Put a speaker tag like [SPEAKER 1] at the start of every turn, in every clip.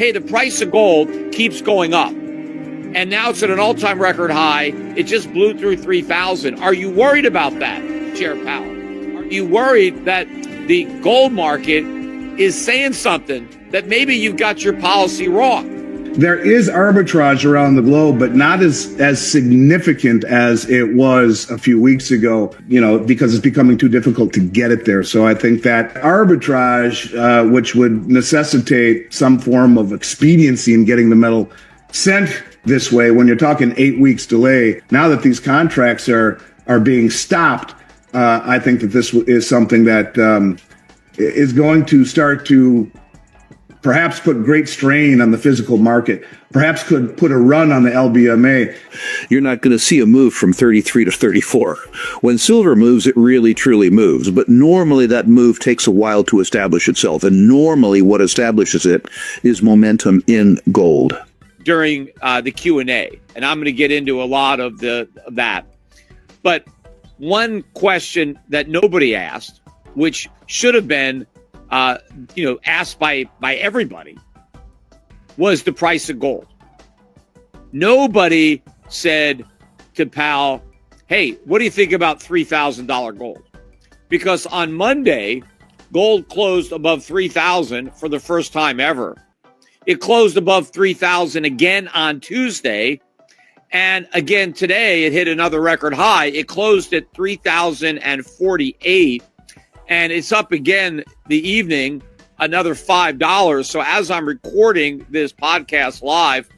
[SPEAKER 1] hey, the price of gold keeps going up. And now it's at an all-time record high. It just blew through 3,000. Are you worried about that, Chair Powell? Are you worried that the gold market is saying something that maybe you've got your policy wrong?
[SPEAKER 2] There is arbitrage around the globe, but not as significant as it was a few weeks ago, because it's becoming too difficult to get it there. So I think that arbitrage, which would necessitate some form of expediency in getting the metal sent this way, when you're talking 8 weeks delay, now that these contracts are being stopped, I think that this is something that is going to start to perhaps put great strain on the physical market, perhaps could put a run on the LBMA.
[SPEAKER 3] You're not going to see a move from 33 to 34. When silver moves, it really, truly moves. But normally that move takes a while to establish itself. And normally what establishes it is momentum in gold.
[SPEAKER 1] During the Q&A, and I'm going to get into a lot of that. But one question that nobody asked, which should have been asked by everybody, was the price of gold. Nobody said to Powell, hey, what do you think about $3,000 gold? Because on Monday, gold closed above 3,000 for the first time ever. It closed above 3,000 again on Tuesday. And again today, it hit another record high. It closed at 3,048. And it's up again the evening, another $5. So as I'm recording this podcast live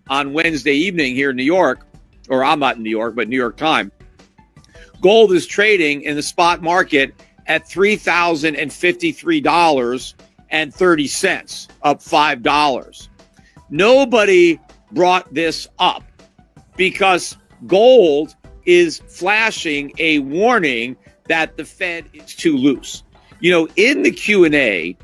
[SPEAKER 1] on Wednesday evening here in New York, or I'm not in New York, but New York time, gold is trading in the spot market at $3,053.30, up $5. Nobody brought this up because gold is flashing a warning that the Fed is too loose. In the Q&A,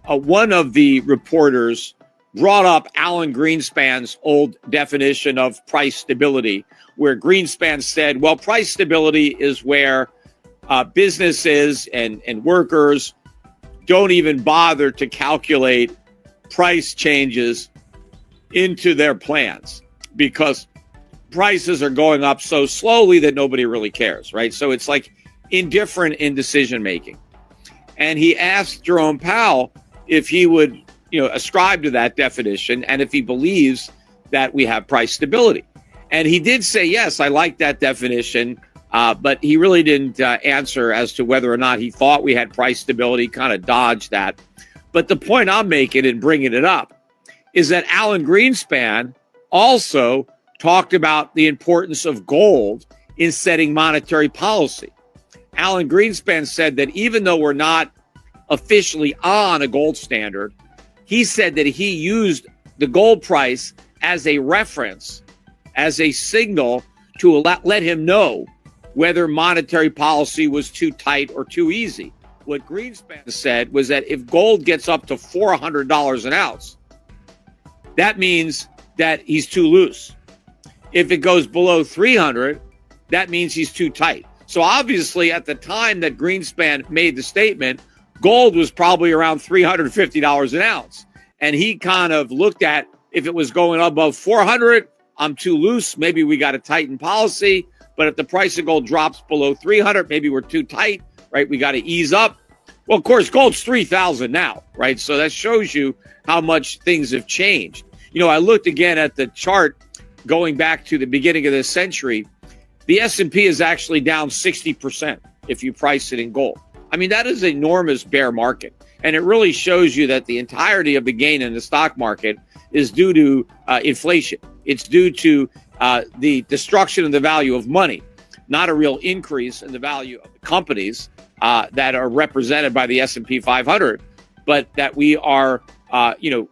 [SPEAKER 1] one of the reporters brought up Alan Greenspan's old definition of price stability, where Greenspan said, well, price stability is where businesses and workers don't even bother to calculate price changes into their plans because prices are going up so slowly that nobody really cares, right? So it's like indifferent in decision making. And he asked Jerome Powell if he would, ascribe to that definition and if he believes that we have price stability. And he did say, yes, I like that definition, but he really didn't answer as to whether or not he thought we had price stability, kind of dodged that. But the point I'm making in bringing it up is that Alan Greenspan also talked about the importance of gold in setting monetary policy. Alan Greenspan said that even though we're not officially on a gold standard, he said that he used the gold price as a reference, as a signal to let him know whether monetary policy was too tight or too easy. What Greenspan said was that if gold gets up to $400 an ounce, that means that he's too loose. If it goes below 300, that means he's too tight. So obviously, at the time that Greenspan made the statement, gold was probably around $350 an ounce. And he kind of looked at, if it was going above 400, I'm too loose. Maybe we got to tighten policy. But if the price of gold drops below 300, maybe we're too tight, right? We got to ease up. Well, of course, gold's 3,000 now, right? So that shows you how much things have changed. I looked again at the chart going back to the beginning of this century. The S&P is actually down 60% if you price it in gold. I mean, that is an enormous bear market. And it really shows you that the entirety of the gain in the stock market is due to inflation. It's due to the destruction of the value of money, not a real increase in the value of the companies that are represented by the S&P 500, but that we are,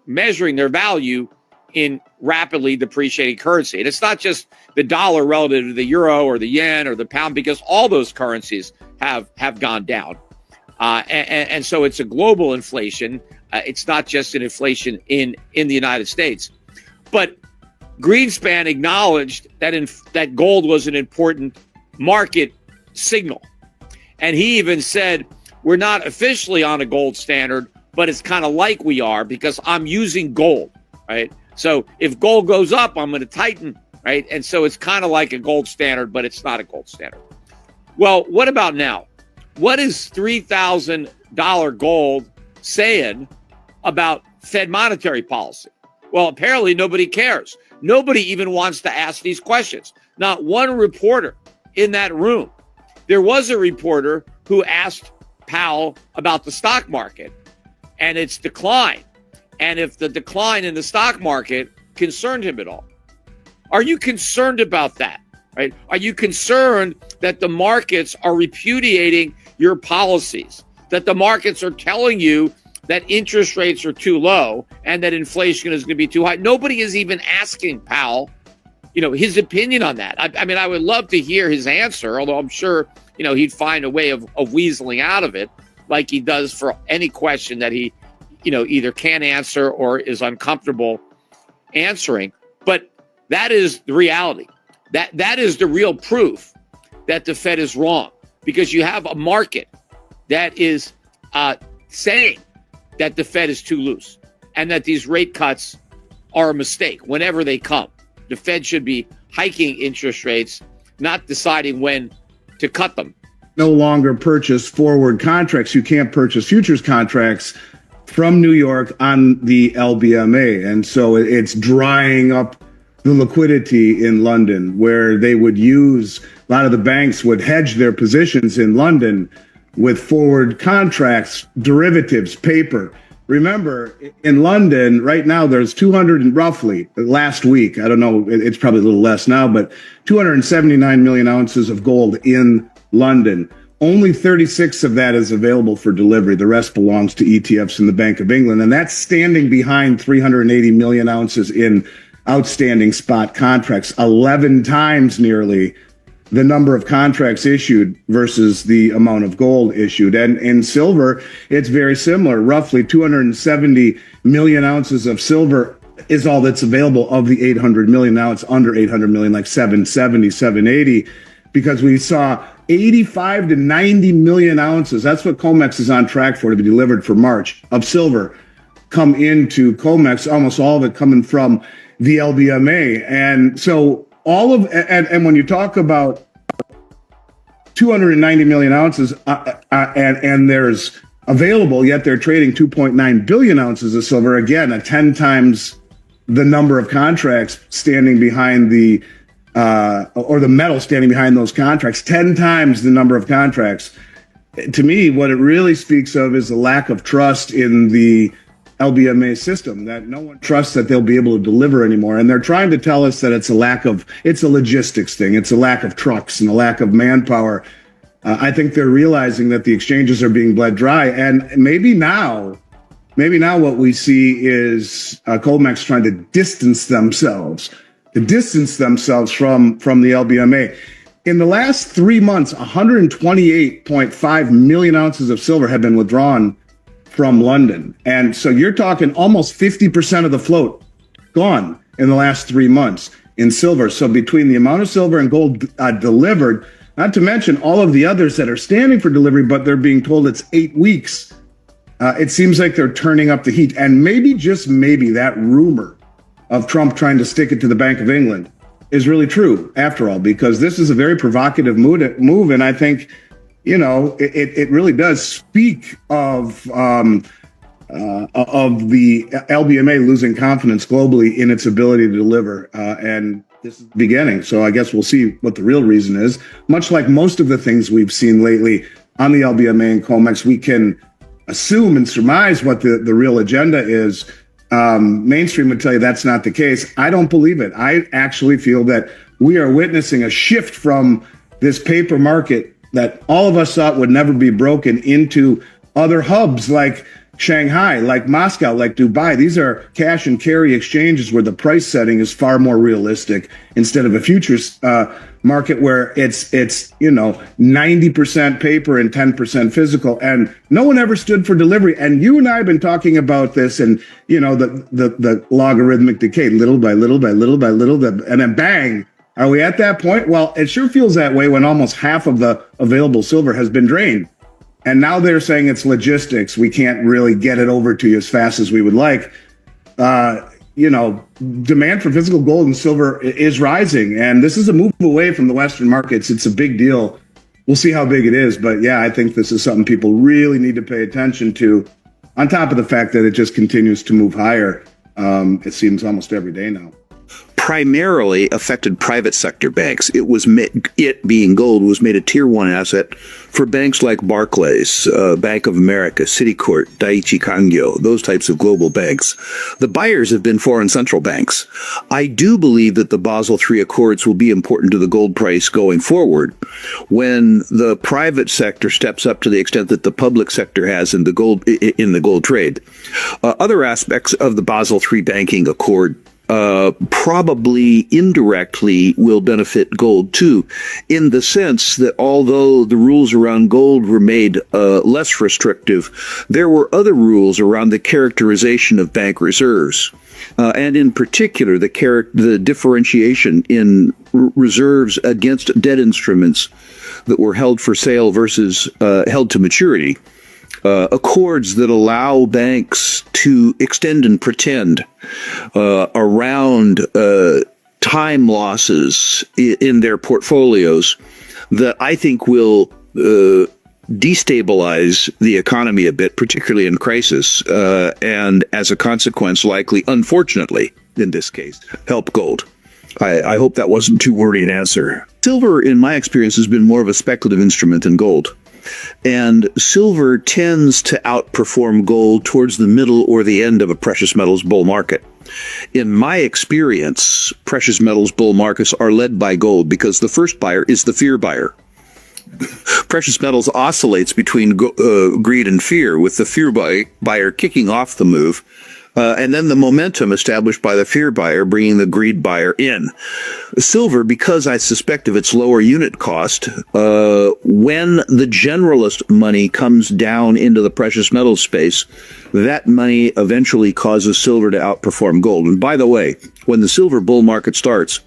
[SPEAKER 1] measuring their value in rapidly depreciating currency. And it's not just the dollar relative to the euro or the yen or the pound, because all those currencies have gone down. And so it's a global inflation. It's not just an inflation in the United States. But Greenspan acknowledged that gold was an important market signal. And he even said, we're not officially on a gold standard but it's kind of like we are because I'm using gold, right? So if gold goes up, I'm going to tighten, right? And so it's kind of like a gold standard, but it's not a gold standard. Well, what about now? What is $3,000 gold saying about Fed monetary policy? Well, apparently nobody cares. Nobody even wants to ask these questions. Not one reporter in that room. There was a reporter who asked Powell about the stock market and its decline, and if the decline in the stock market concerned him at all. Are you concerned about that? Right? Are you concerned that the markets are repudiating your policies, that the markets are telling you that interest rates are too low and that inflation is going to be too high? Nobody is even asking Powell, his opinion on that. I mean, I would love to hear his answer, although I'm sure, he'd find a way of weaseling out of it like he does for any question that he, either can't answer or is uncomfortable answering. But that is the reality. That is the real proof that the Fed is wrong, because you have a market that is saying that the Fed is too loose and that these rate cuts are a mistake whenever they come. The Fed should be hiking interest rates, not deciding when to cut them.
[SPEAKER 2] No longer purchase forward contracts. You can't purchase futures contracts from New York on the LBMA. And so it's drying up the liquidity in London, where they would use, a lot of the banks would hedge their positions in London with forward contracts, derivatives, paper. Remember, in London right now, there's 200 and roughly, last week, I don't know, it's probably a little less now, but 279 million ounces of gold in London. Only 36 of that is available for delivery. The rest belongs to ETFs in the Bank of England. And that's standing behind 380 million ounces in outstanding spot contracts, 11 times nearly the number of contracts issued versus the amount of gold issued. And in silver, it's very similar. Roughly 270 million ounces of silver is all that's available of the 800 million. Now it's under 800 million, like 770, 780, because we saw 85 to 90 million ounces. That's what COMEX is on track for to be delivered for March of silver come into COMEX, almost all of it coming from the LBMA. And so all of, and when you talk about 290 million ounces and there's available, yet they're trading 2.9 billion ounces of silver, again, at 10 times the number of contracts standing behind the, or the metal standing behind those contracts, 10 times the number of contracts. To me, what it really speaks of is the lack of trust in the LBMA system, that no one trusts that they'll be able to deliver anymore. And they're trying to tell us that it's a logistics thing. It's a lack of trucks and a lack of manpower. I think they're realizing that the exchanges are being bled dry. And maybe now what we see is COMEX trying to distance themselves from the LBMA. In the last 3 months, 128.5 million ounces of silver have been withdrawn from London. And so you're talking almost 50% of the float gone in the last 3 months in silver. So between the amount of silver and gold delivered, not to mention all of the others that are standing for delivery, but they're being told it's 8 weeks, it seems like they're turning up the heat. And maybe, just maybe, that rumor of Trump trying to stick it to the Bank of England is really true after all, because this is a very provocative move. And I think, it really does speak of the LBMA losing confidence globally in its ability to deliver. And this is the beginning. So I guess we'll see what the real reason is. Much like most of the things we've seen lately on the LBMA and COMEX, we can assume and surmise what the real agenda is. Mainstream would tell you that's not the case. I don't believe it. I actually feel that we are witnessing a shift from this paper market that all of us thought would never be broken into other hubs like Shanghai, like Moscow, like Dubai. These are cash and carry exchanges where the price setting is far more realistic, instead of a futures market where it's 90% paper and 10% physical. And no one ever stood for delivery. And you and I have been talking about this, and the logarithmic decay, little by little by little by little, and then bang. Are we at that point? Well, it sure feels that way when almost half of the available silver has been drained. And now they're saying it's logistics. We can't really get it over to you as fast as we would like. Demand for physical gold and silver is rising. And this is a move away from the Western markets. It's a big deal. We'll see how big it is. But yeah, I think this is something people really need to pay attention to, on top of the fact that it just continues to move higher. It seems almost every day now.
[SPEAKER 3] Primarily affected private sector banks. It being gold was made a tier 1 asset for banks like Barclays, Bank of America, Citicorp, Daiichi Kangyo, those types of global banks. The buyers have been foreign central banks. I do believe that the Basel III Accords will be important to the gold price going forward when the private sector steps up to the extent that the public sector has in the gold trade. Other aspects of the Basel III Banking Accord probably indirectly will benefit gold too, in the sense that although the rules around gold were made less restrictive, there were other rules around the characterization of bank reserves. And in particular, the differentiation in reserves against debt instruments that were held for sale versus held to maturity. Accords that allow banks to extend and pretend around time losses in their portfolios that I think will destabilize the economy a bit, particularly in crisis, and as a consequence, likely, unfortunately, in this case, help gold. I hope that wasn't too wordy an answer. Silver, in my experience, has been more of a speculative instrument than gold. And silver tends to outperform gold towards the middle or the end of a precious metals bull market. In my experience, precious metals bull markets are led by gold because the first buyer is the fear buyer. Precious metals oscillates between greed and fear, with the fear buyer kicking off the move, and then the momentum established by the fear buyer bringing the greed buyer in. Silver, because I suspect of its lower unit cost, when the generalist money comes down into the precious metals space, that money eventually causes silver to outperform gold. And by the way, when the silver bull market starts,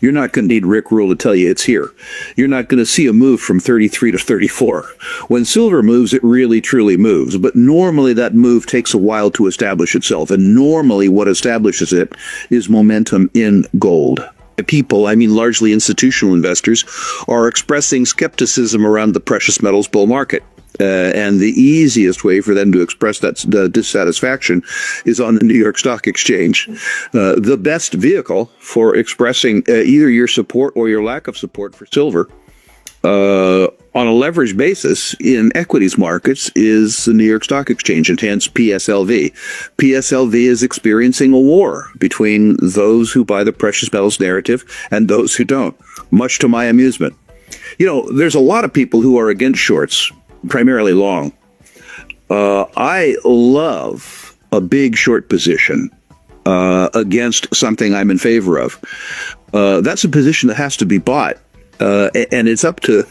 [SPEAKER 3] you're not going to need Rick Rule to tell you it's here. You're not going to see a move from 33 to 34. When silver moves, it really, truly moves. But normally that move takes a while to establish itself. And normally what establishes it is momentum in gold. People, I mean largely institutional investors, are expressing skepticism around the precious metals bull market. And the easiest way for them to express that dissatisfaction is on the New York Stock Exchange. The best vehicle for expressing either your support or your lack of support for silver on a leverage basis in equities markets is the New York Stock Exchange, and hence PSLV. PSLV is experiencing a war between those who buy the precious metals narrative and those who don't, much to my amusement. You know, there's a lot of people who are against shorts, primarily long. I love a big short position against something I'm in favor of. That's a position that has to be bought. And it's up to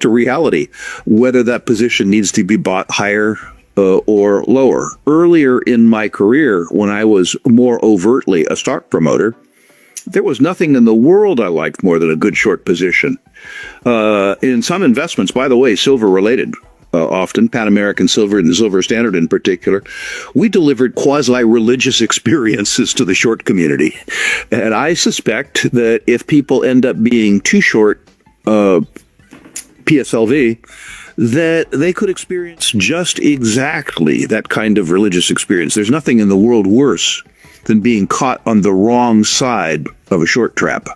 [SPEAKER 3] reality whether that position needs to be bought higher or lower. Earlier in my career, when I was more overtly a stock promoter, there was nothing in the world I liked more than a good short position. In some investments, by the way, silver related, often Pan American Silver and the Silver Standard in particular, we delivered quasi-religious experiences to the short community. And I suspect that if people end up being too short PSLV, that they could experience just exactly that kind of religious experience. There's nothing in the world worse than being caught on the wrong side of a short trap.